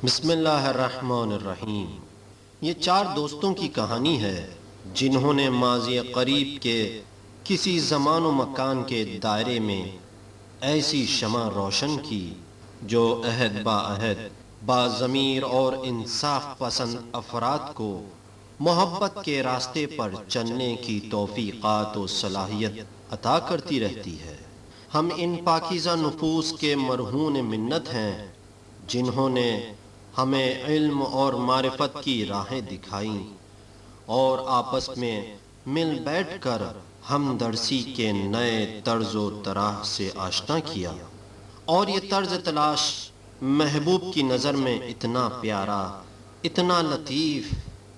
بسم اللہ الرحمن الرحیم۔ یہ چار دوستوں کی کہانی ہے جنہوں نے ماضی قریب کے کسی زمان و مکان کے دائرے میں ایسی شمع روشن کی جو عہد با عہد با ضمیر اور انصاف پسند افراد کو محبت کے راستے پر چلنے کی توفیقات و صلاحیت عطا کرتی رہتی ہے۔ ہم ان پاکیزہ نفوس کے مرہون منت ہیں جنہوں نے ہمیں علم اور معرفت کی راہیں دکھائیں اور آپس میں مل بیٹھ کر ہمدرسی کے نئے طرز و طرح سے آشنا کیا، اور یہ طرز تلاش محبوب کی نظر میں اتنا پیارا، اتنا لطیف،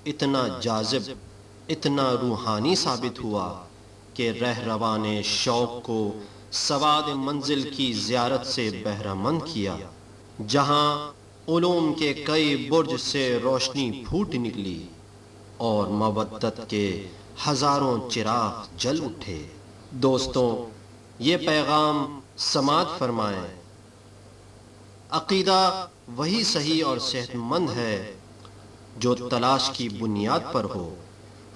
اتنا جاذب، اتنا روحانی ثابت ہوا کہ رہروان شوق کو سواد منزل کی زیارت سے بہرہ مند کیا، جہاں علوم کے کئی برج سے روشنی پھوٹ نکلی اور مودت کے ہزاروں چراغ جل اٹھے۔ دوستوں، یہ پیغام سماعت فرمائیں۔ عقیدہ وہی صحیح اور صحت مند ہے جو تلاش کی بنیاد پر ہو۔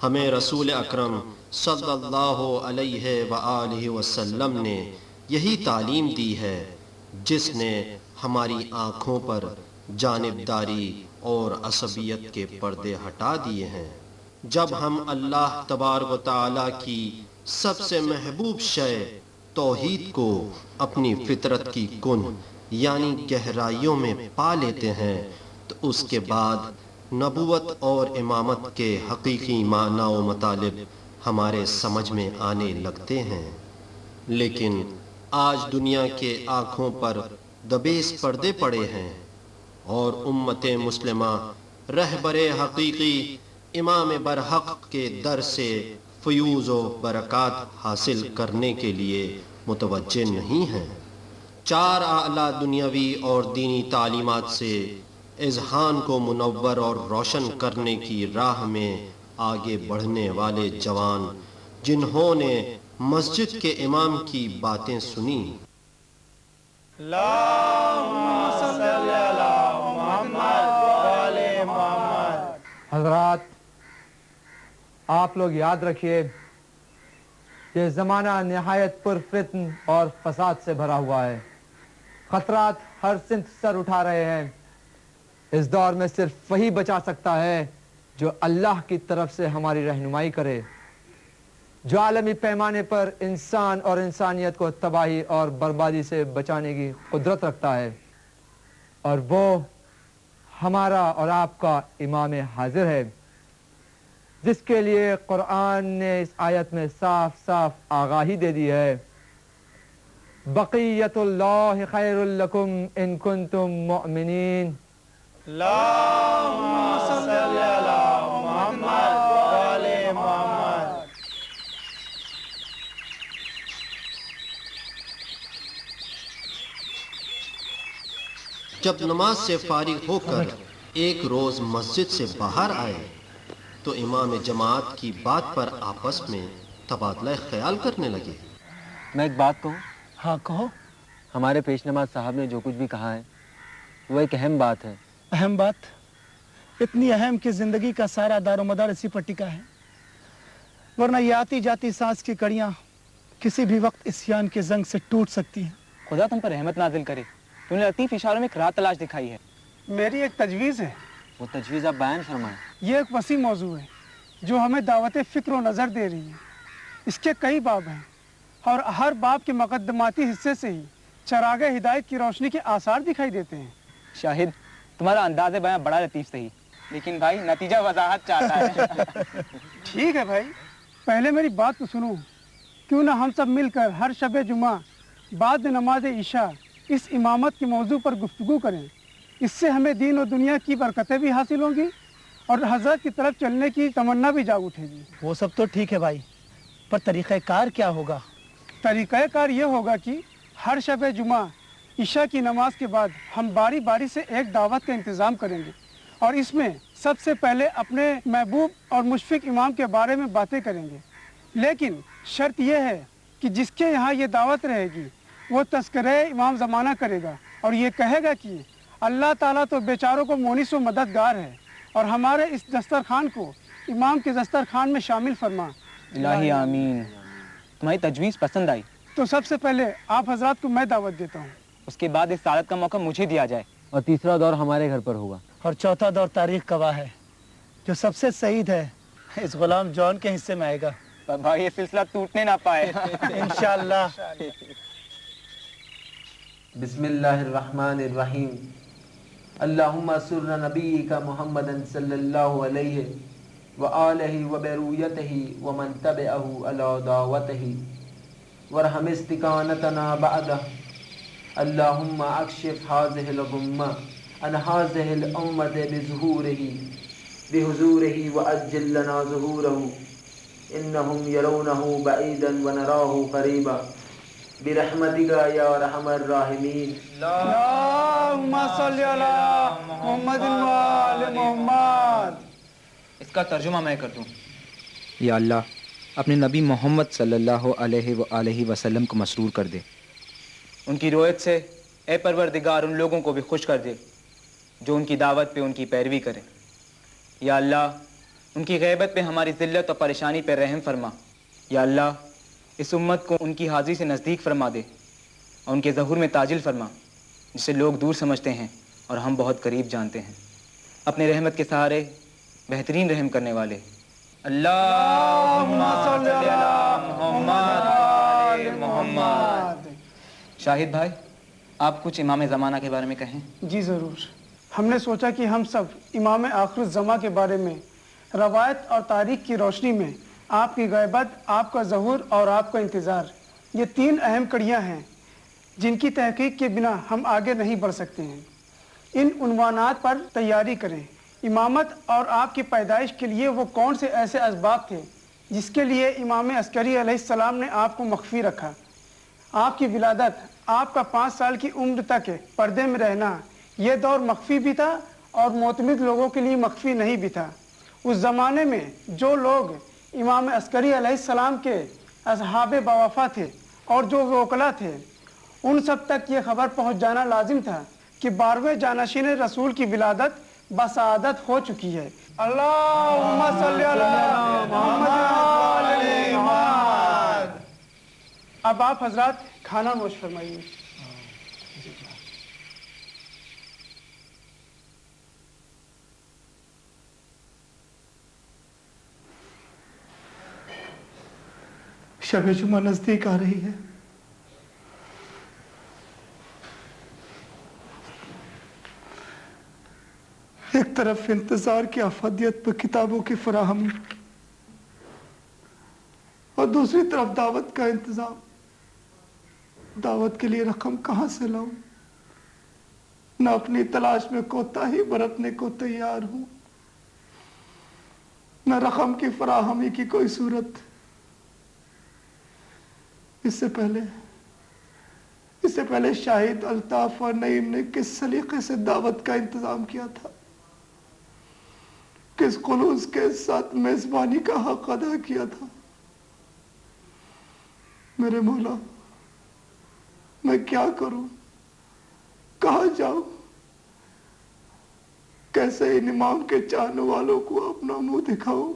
ہمیں رسول اکرم صلی اللہ علیہ وآلہ وسلم نے یہی تعلیم دی ہے، جس نے ہماری آنکھوں پر جانبداری اور عصبیت کے پردے ہٹا دیے ہیں۔ جب ہم اللہ تبارک و تعالی کی سب سے محبوب شے توحید کو اپنی فطرت کی کن یعنی گہرائیوں میں پا لیتے ہیں تو اس کے بعد نبوت اور امامت کے حقیقی معنی و مطالب ہمارے سمجھ میں آنے لگتے ہیں۔ لیکن آج دنیا کے آنکھوں پر دبیس پردے پڑے ہیں اور امت مسلمہ رہبر حقیقی امام برحق کے در سے فیوز و برکات حاصل کرنے کے لیے متوجہ نہیں ہیں۔ چار اعلیٰ دنیاوی اور دینی تعلیمات سے اذہان کو منور اور روشن کرنے کی راہ میں آگے بڑھنے والے جوان جنہوں نے مسجد کے امام کی باتیں سنی، حضرات، آپ لوگ یاد رکھیے کہ زمانہ نہایت پرفتن اور فساد سے بھرا ہوا ہے۔ خطرات ہر سمت سر اٹھا رہے ہیں۔ اس دور میں صرف وہی بچا سکتا ہے جو اللہ کی طرف سے ہماری رہنمائی کرے، جو عالمی پیمانے پر انسان اور انسانیت کو تباہی اور بربادی سے بچانے کی قدرت رکھتا ہے، اور وہ ہمارا اور آپ کا امام حاضر ہے، جس کے لیے قرآن نے اس آیت میں صاف صاف آگاہی دے دی ہے، بقیت اللہ خیر لکم ان کنتم مؤمنین۔ اللہم صلی علی محمد وآل محمد۔ جب نماز سے فارغ ہو کر ایک روز مسجد سے باہر آئے تو امام جماعت کی بات پر آپس میں تبادلہ خیال کرنے لگے۔ میں ایک بات کہوں؟ ہاں کہو۔ ہمارے پیش نماز صاحب نے جو کچھ بھی کہا ہے وہ ایک اہم بات ہے۔ اہم بات؟ اتنی اہم کہ زندگی کا سارا دار و مدار اسی پر ٹکا ہے، ورنہ یہ آتی جاتی سانس کی کڑیاں کسی بھی وقت عصیان کے زنگ سے ٹوٹ سکتی ہیں۔ خدا تم پر رحمت نازل کرے۔ تم نے لطیف اشاروں میں ایک راہ تلاش دکھائی ہے۔ میری ایک تجویز ہے۔ وہ تجویز آپ بیان فرمائیں۔ یہ ایک وسیع موضوع ہے جو ہمیں دعوت فکر و نظر دے رہی ہے۔ اس کے کئی باب ہیں اور ہر باب کے مقدماتی حصے سے ہی چراغ ہدایت کی روشنی کے آثار دکھائی دیتے ہیں۔ شاہد، تمہارا انداز بیان بڑا لطیف صحیح، لیکن بھائی نتیجہ وضاحت چاہتا ہے۔ ٹھیک ہے بھائی، پہلے میری بات تو سنو۔ کیوں نہ ہم سب مل کر ہر شب جمعہ بعد نماز عشاء اس امامت کے موضوع پر گفتگو کریں۔ اس سے ہمیں دین و دنیا کی برکتیں بھی حاصل ہوں گی اور حضرت کی طرف چلنے کی تمنا بھی جاگ اٹھے گی۔ وہ سب تو ٹھیک ہے بھائی، پر طریقہ کار کیا ہوگا؟ طریقہ کار یہ ہوگا کہ ہر شب جمعہ عشاء کی نماز کے بعد ہم باری باری سے ایک دعوت کا انتظام کریں گے، اور اس میں سب سے پہلے اپنے محبوب اور مشفق امام کے بارے میں باتیں کریں گے۔ لیکن شرط یہ ہے کہ جس کے یہاں یہ دعوت رہے گی وہ تذکرہ امام زمانہ کرے گا اور یہ کہے گا کہ अल्लाह ताला तो बेचारों को मोनिस व मददगार है और हमारे इस दस्तरखान को इमाम के दस्तरखान में शामिल फरमा। इलाही आमीन। तुम्हारी तजवीज़ पसंद आई। तो सबसे पहले आप हजरात को मैं दावत देता हूँ, उसके बाद इस सादत का मौका मुझे दिया जाए, और तीसरा दौर हमारे घर पर होगा, और चौथा दौर तारीख गवाह है, जो सबसे सईद है इस गुलाम जॉन के हिस्से में आएगा। पर भाई ये सिलसिला टूटने ना पाए। इंशाअल्लाह। बिस्मिल्लाहिर्रहमानिर्रहीम। अल्लाहुम्मा सुर्र नबीका मुहम्मदन सल्लल्लाहु अलैहि व आलिहि व बरुयतिहि व मन तबिअहु अला दावतिहि वरहम इस्तिकानतना बअदा। अल्लाहुम्मा अक्शिफ हाज़िहिल गुम्मा अन हाज़िहिल उम्मति बिज़ुहूरिहि बिहुज़ूरिहि व अज्जिल लना ज़ुहूरहु इन्नहुम यरौनहु बईदन व नराहु क़रीबा बिरहमतिका या रहमर राहिमीन। अल्लाहुम्मा सल्ली अला मुहम्मद व आले मुहम्मद। इसका तर्जुमा मैं कर दूं। या अल्लाह अपने नबी मोहम्मद सल्लल्लाहु अलैहि वसल्लम को मसरूर कर दे, उनकी रोयत से ए परवरदिगार उन लोगों को भी खुश कर दे जो उनकी दावत पे उनकी पैरवी करें। या अल्लाह उनकी गैबत पे हमारी ज़िल्लत और परेशानी पे रहम फरमा। या अल्लाह इस उम्मत को उनकी हाज़िरी से नज़दीक फरमा दे और उनके ज़हूर में ताजिल फरमा, जिसे लोग दूर समझते हैं और हम बहुत करीब जानते हैं। अपने रहमत के सहारे बेहतरीन रहम करने वाले अल्लाहुम्मा सल्ली अला मुहम्मद आले मुहम्मद। शाहिद भाई, आप कुछ इमाम ज़माना के बारे में कहें। जी ज़रूर। हमने सोचा कि हम सब इमाम आखिर ज़मा के बारे में रवायत और तारीख की रोशनी में आपकी गैबत, आपका ज़हूर और आपका इंतज़ार, ये तीन अहम कड़ियाँ हैं जिनकी तहकीक के बिना हम आगे नहीं बढ़ सकते हैं। इन उन्वानात पर तैयारी करें। इमामत और आपकी पैदाइश के लिए वो कौन से ऐसे असबाब थे जिसके लिए इमाम अस्करी अलैहिस्सलाम ने आपको मख्फी रखा। आपकी विलादत, आपका 5 साल की उम्र तक पर्दे में रहना, ये दौर मख्फी भी था और मोतमिद लोगों के लिए मख्फी नहीं भी था। उस ज़माने में जो लोग इमाम अस्करी अलैहिस्सलाम के असहाबे बवफा थे और जो वकला थे, उन सब तक ये खबर पहुँच जाना लाजिम था कि 12वें जानशीन रसूल की विलादत बसादत हो चुकी है। अल्लाहुम्मा सल्ली अला मुहम्मद आले मुहम्मद। अब आप हजरात खाना नोश फरमाइए। शब जुमा नजदीक आ रही है। एक तरफ इंतजार की अफादियत पर किताबों की फराहमी और दूसरी तरफ दावत का इंतजाम। दावत के लिए रकम कहां से लाऊं? न अपनी तलाश में कोताही बरतने को तैयार हूं, न रकम की फराहमी की कोई सूरत। इससे पहले शाहिद, अल्ताफ और नईम ने किस सलीके से दावत का इंतजाम किया था, किस खुलूस के साथ मेजबानी का हक अदा किया था। मेरे मौला, मैं क्या करूं, कहां जाऊं, कैसे इन इमाम के चाहने वालों को अपना मुंह दिखाऊं।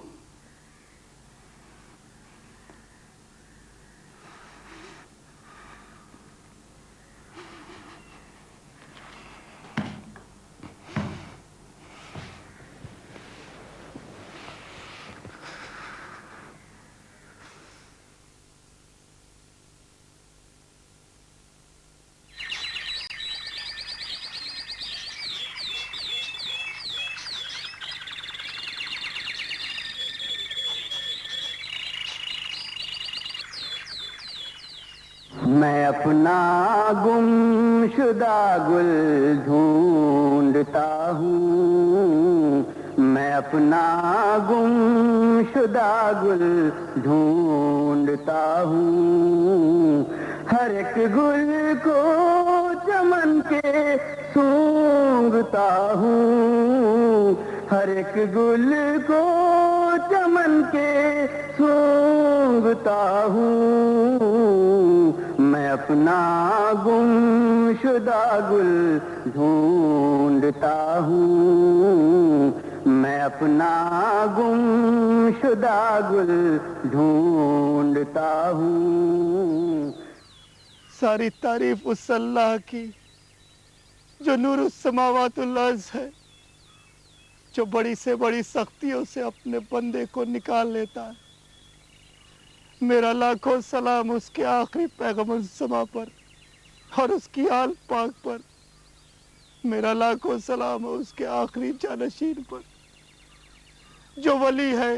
मैं अपना गुमशुदा गुल ढूंढता हूँ, मैं अपना गुमशुदा गुल ढूंढता हूँ। हर एक गुल को चमन के सूंघता हूँ, हर एक गुल को चमन के सूंघता हूँ। میں اپنا گم شدہ گل ڈھونڈتا ہوں، میں اپنا گم شدہ گل ڈھونڈتا ہوں۔ ساری تعریف اس اللہ کی جو نور السماوات الارض ہے، جو بڑی سے بڑی سختیوں سے اپنے بندے کو نکال لیتا ہے۔ میرا لاکھوں سلام اس کے آخری پیغمبر الزما پر اور اس کی آل پاک پر، میرا لاکھوں سلام اس کے آخری جانشین پر جو ولی ہے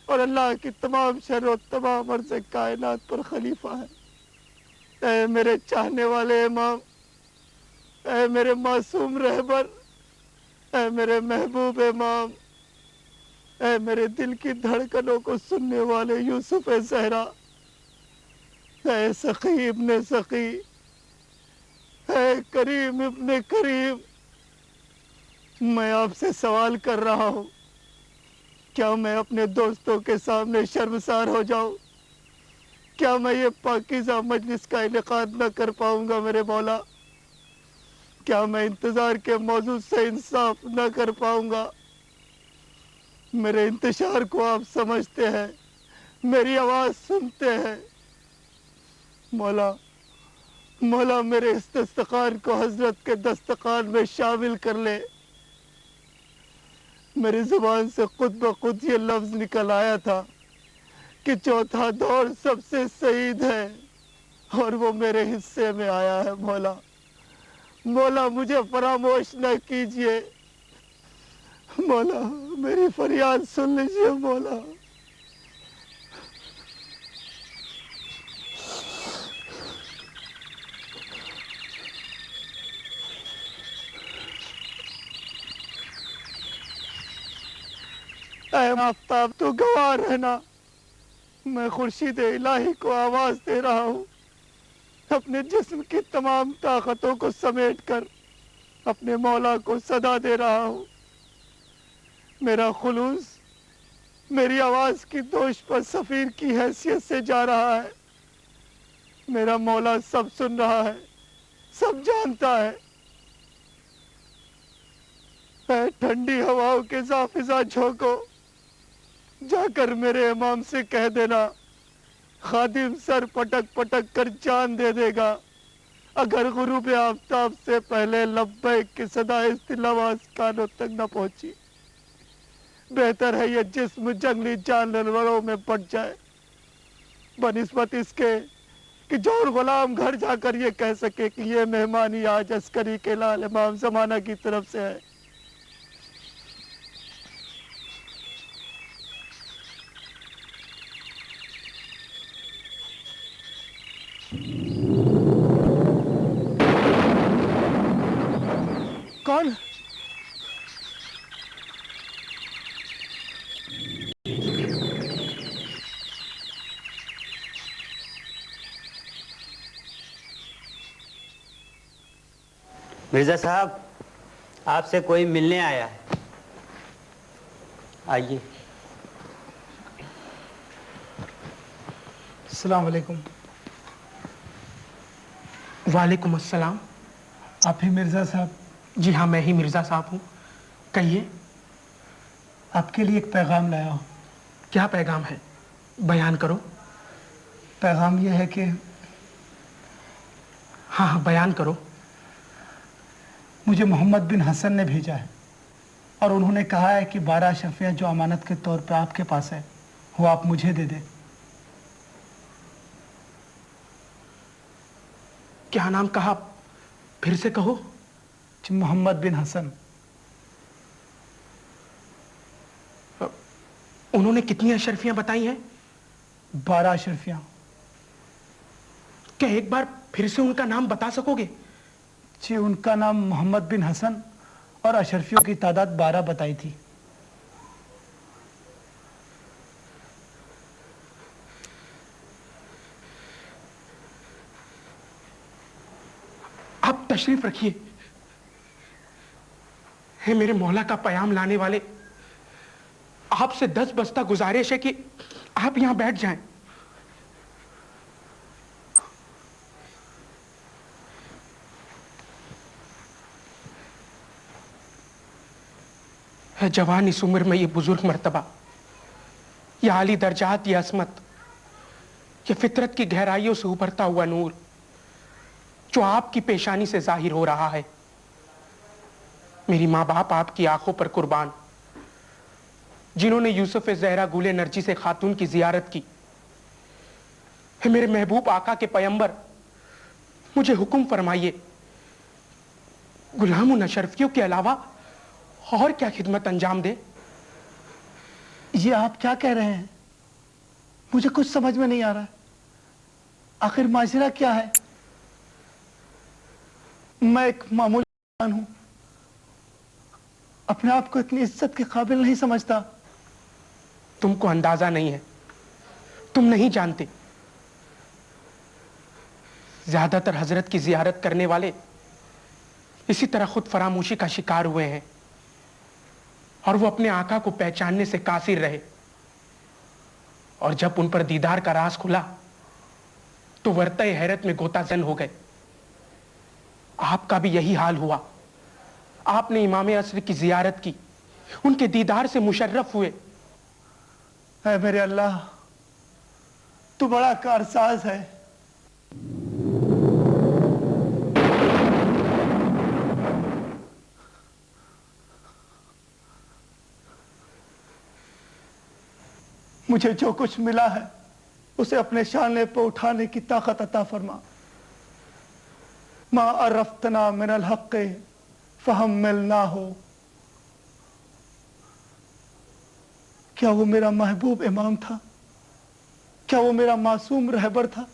اور اللہ کی تمام شر و تمام عرض کائنات پر خلیفہ ہے۔ اے میرے چاہنے والے امام، اے میرے معصوم رہبر، اے میرے محبوب امام، اے میرے دل کی دھڑکنوں کو سننے والے یوسف زہرا، اے سخی ابن سخی، اے کریم ابن کریم، میں آپ سے سوال کر رہا ہوں، کیا میں اپنے دوستوں کے سامنے شرمسار ہو جاؤں؟ کیا میں یہ پاکیزہ مجلس کا انعقاد نہ کر پاؤں گا میرے مولا؟ کیا میں انتظار کے موضوع سے انصاف نہ کر پاؤں گا؟ میرے انتشار کو آپ سمجھتے ہیں، میری آواز سنتے ہیں۔ مولا میرے اس دستخوان کو حضرت کے دستخوان میں شامل کر لے۔ میری زبان سے خود بخود یہ لفظ نکل آیا تھا کہ چوتھا دور سب سے سعید ہے، اور وہ میرے حصے میں آیا ہے۔ مولا مجھے فراموش نہ کیجئے، مولا میری فریاد سن لیجئے مولا۔ اے آفتاب تو گواہ رہنا، میں خورشید الہی کو آواز دے رہا ہوں، اپنے جسم کی تمام طاقتوں کو سمیٹ کر اپنے مولا کو صدا دے رہا ہوں۔ میرا خلوص میری آواز کی دوش پر سفیر کی حیثیت سے جا رہا ہے۔ میرا مولا سب سن رہا ہے، سب جانتا ہے۔ اے ٹھنڈی ہواؤں کے زافزہ جھونکو، جا کر میرے امام سے کہہ دینا، خادم سر پٹک پٹک کر جان دے دے گا اگر غروب آفتاب سے پہلے لبیک کی صدا اس دل آواز کانوں تک نہ پہنچی۔ بہتر ہے یہ جسم جنگلی جانوروں میں بٹ جائے بنسبت اس کے کہ جور غلام گھر جا کر یہ کہہ سکے کہ یہ مہمانی آج عسکری کے لال امام زمانہ کی طرف سے ہے۔ کون؟ مرزا صاحب، آپ سے کوئی ملنے آیا ہے، آئیے۔ السلام علیکم۔ وعلیکم السلام۔ آپ ہی مرزا صاحب؟ جی ہاں، میں ہی مرزا صاحب ہوں، کہیے۔ آپ کے لیے ایک پیغام لایا ہوں۔ کیا پیغام ہے؟ بیان کرو۔ پیغام یہ ہے کہ ہاں بیان کرو۔ مجھے محمد بن حسن نے بھیجا ہے اور انہوں نے کہا ہے کہ 12 اشرفیاں جو امانت کے طور پہ آپ کے پاس ہے وہ آپ مجھے دے دیں۔ کیا نام کہا؟ پھر سے کہو۔ محمد بن حسن۔ انہوں نے کتنی اشرفیاں بتائی ہیں؟ 12 اشرفیاں۔ کیا ایک بار پھر سے ان کا نام بتا سکو گے؟ جی، ان کا نام محمد بن حسن اور اشرفیوں کی تعداد 12 بتائی تھی۔ آپ تشریف رکھیے۔ ہے میرے مولا کا پیام لانے والے، آپ سے 10 بستہ گزارش ہے کہ آپ یہاں بیٹھ جائیں۔ है जवान इस उम्र में ये बुजुर्ग मर्तबा, ये आली दर्जात, ये असमत, ये फितरत की गहराइयों से उभरता हुआ नूर जो आपकी पेशानी से जाहिर हो रहा है। मेरी माँ बाप आपकी आंखों पर कुर्बान, जिन्होंने यूसुफ ज़हरा गुले नरजी से खातून की जियारत की। है मेरे महबूब आका के पैगंबर, मुझे हुक्म फरमाइए, गुलाम उन अशरफियों के अलावा और क्या खिदमत अंजाम दे? ये आप क्या कह रहे हैं? मुझे कुछ समझ में नहीं आ रहा। आखिर माजरा क्या है? मैं एक मामूली इंसान हूं, अपने आप को इतनी इज्जत के काबिल नहीं समझता। तुमको अंदाजा नहीं है, तुम नहीं जानते। ज्यादातर हजरत की जियारत करने वाले इसी तरह खुद फरामोशी का शिकार हुए हैं और वो अपने आका को पहचानने से कासिर रहे, और जब उन पर दीदार का राज खुला तो वर्ता हैरत में गोताजन हो गए। आपका भी यही हाल हुआ। आपने इमाम असर की जियारत की, उनके दीदार से मुशर्रफ हुए। ऐ मेरे अल्लाह, तू बड़ा कारसाज है। मुझे जो कुछ मिला है उसे अपने शाने पर उठाने की ताकत अता फरमा। मा अरफ्तना मिनल हक़ फहम मिलना हो। क्या वो मेरा महबूब इमाम था? क्या वो मेरा मासूम रहबर था?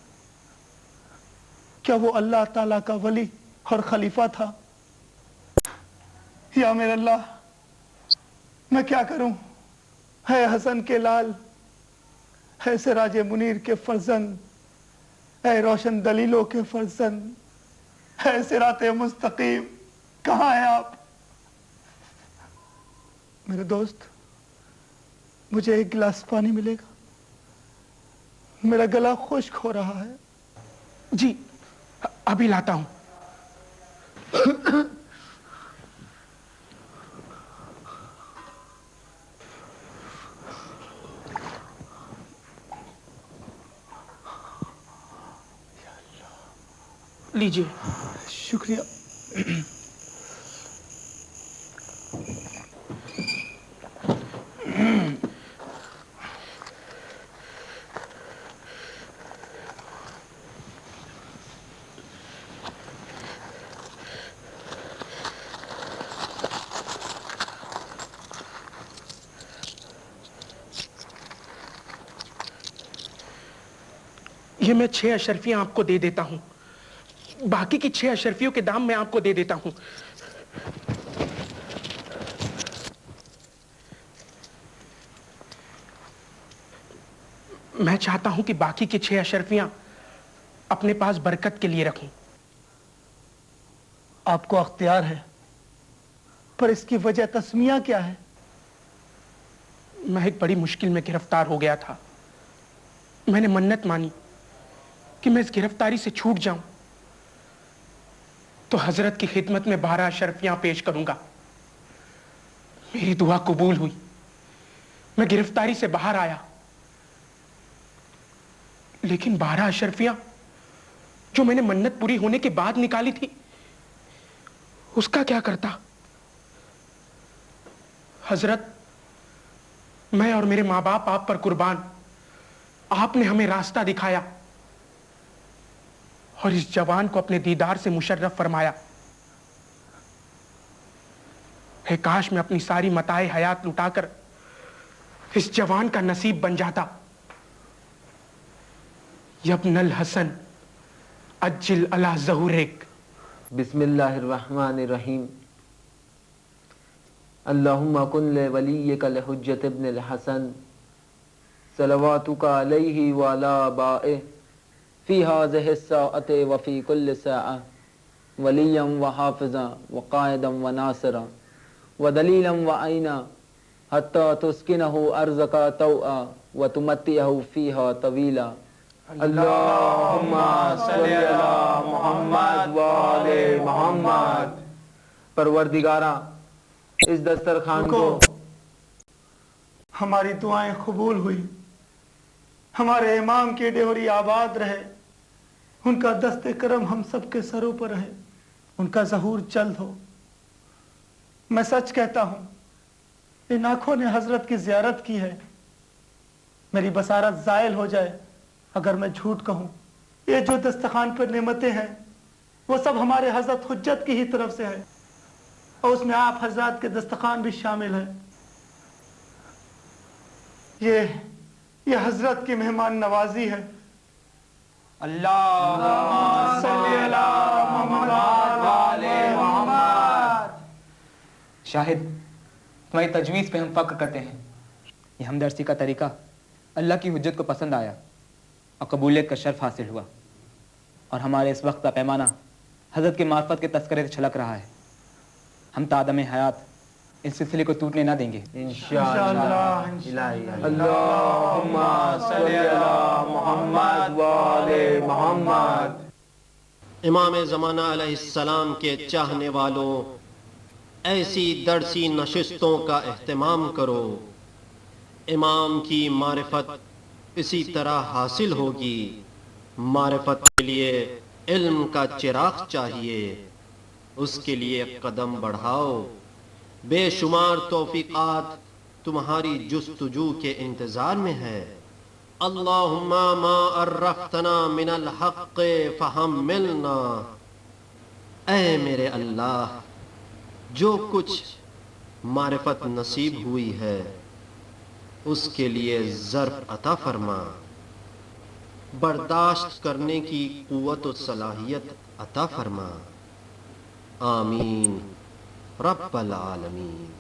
क्या वो अल्लाह ताला का वली और खलीफा था? या मेरे अल्लाह, मैं क्या करूं? है हसन के लाल, है सिराज मुनीर के फर्जंद, है रोशन दलीलों के फर्जंद, है सिराते मुस्तकीम, कहाँ है आप? मेरे दोस्त, मुझे एक गिलास पानी मिलेगा? मेरा गला खुश्क हो रहा है। जी, अभी लाता हूं। लीजिए। शुक्रिया। ये मैं 6 अशरफियां आपको दे देता हूं, बाकी की 6 अशरफियों के दाम मैं आपको दे देता हूं। मैं चाहता हूं कि बाकी की 6 अशरफियां अपने पास बरकत के लिए रखूं। आपको अख्तियार है, पर इसकी वजह तस्मिया क्या है? मैं एक बड़ी मुश्किल में गिरफ्तार हो गया था। मैंने मन्नत मानी कि मैं इस गिरफ्तारी से छूट जाऊं तो हजरत की खिदमत में 12 अशरफियां पेश करूंगा। मेरी दुआ कबूल हुई, मैं गिरफ्तारी से बाहर आया, लेकिन 12 अशरफियां जो मैंने मन्नत पूरी होने के बाद निकाली थी, उसका क्या करता? हजरत, मैं और मेरे माँ बाप आप पर कुर्बान। आपने हमें रास्ता दिखाया और इस जवान को अपने दीदार से मुशर्रफ फरमाया। है काश मैं अपनी सारी मताए हयात लुटाकर इस जवान का नसीब बन जाता। यब्नल हसन अज्जिल अला ज़हूरिक। बिस्मिल्लाहिर्रहमानिर्रहीम। अल्लाहुम्मा कुन ले वलिय्यिका हुज्जत इब्निल हसन सलवातुका अलैहि व अला आबाए फी हाज़िहि स्साअति व फी कुल्लि साअ वलिय्यम व हाफ़िज़ा व क़ाइदम व नासिरा व दलीलम व आइना हत्ता तुस्किनहु अर्ज़का तौआ व तुमत्तिअहु फ़ीहा तवीला। अल्लाहुम्मा सल्लि अला मुहम्मद व आले मुहम्मद। परवरदिगारा, इस दस्तरखान को हमारी दुआएं कबूल हुई, हमारे इमाम की डेहरी आबाद रहे, उनका दस्ते करम हम सबके सरों पर रहे, उनका ज़हूर जल्द हो। मैं सच कहता हूँ, इन आँखों ने हजरत की ज़ियारत की है। मेरी बसारत ज़ायल हो जाए अगर मैं झूठ कहूँ। ये जो दस्तखान पर नेमतें हैं वो सब हमारे हजरत हुज्जत की ही तरफ से है, और उसमें आप हजरत के दस्तखान भी शामिल है। ये हजरत की मेहमान नवाजी है। अल्लाह सल्ली अला मुहम्मद व आले मुहम्मद। शाहिद, तुम्हारी तजवीज़ पे हम फ़क्र करते हैं। ये हमदर्सी का तरीका अल्लाह की हुज्जत को पसंद आया और कबूलियत का शर्फ हासिल हुआ, और हमारे इस वक्त का पैमाना हज़रत के मार्फत के तस्करे से छलक रहा है। हम तादम हयात इस सिलसिले को टूटने ना देंगे इंशाअल्लाह। अल्लाहुम्मा सल्ली अला मुहम्मद व आले मुहम्मद। इमाम ज़माना अलैहिस्सलाम के चाहने वालों, ऐसी दरसी नशिस्तों का एहतमाम करो। इमाम की मारिफत इसी तरह हासिल होगी। मारिफत के लिए इल्म का चिराग चाहिए, उसके लिए कदम बढ़ाओ। बेशुमार तौफीक़ात तुम्हारी जुस्तजू के इंतज़ार में है। अल्लाहुम्मा मा अर्रफ्तना मिनल हक़्क़ फहम्मिलना। ऐ मेरे अल्लाह, जो कुछ मारिफत नसीब हुई है उसके लिए ज़र्फ़ अता फरमा, बर्दाश्त करने की क़ुव्वत और सलाहियत अता फरमा। आमीन रब्बल आलमीन।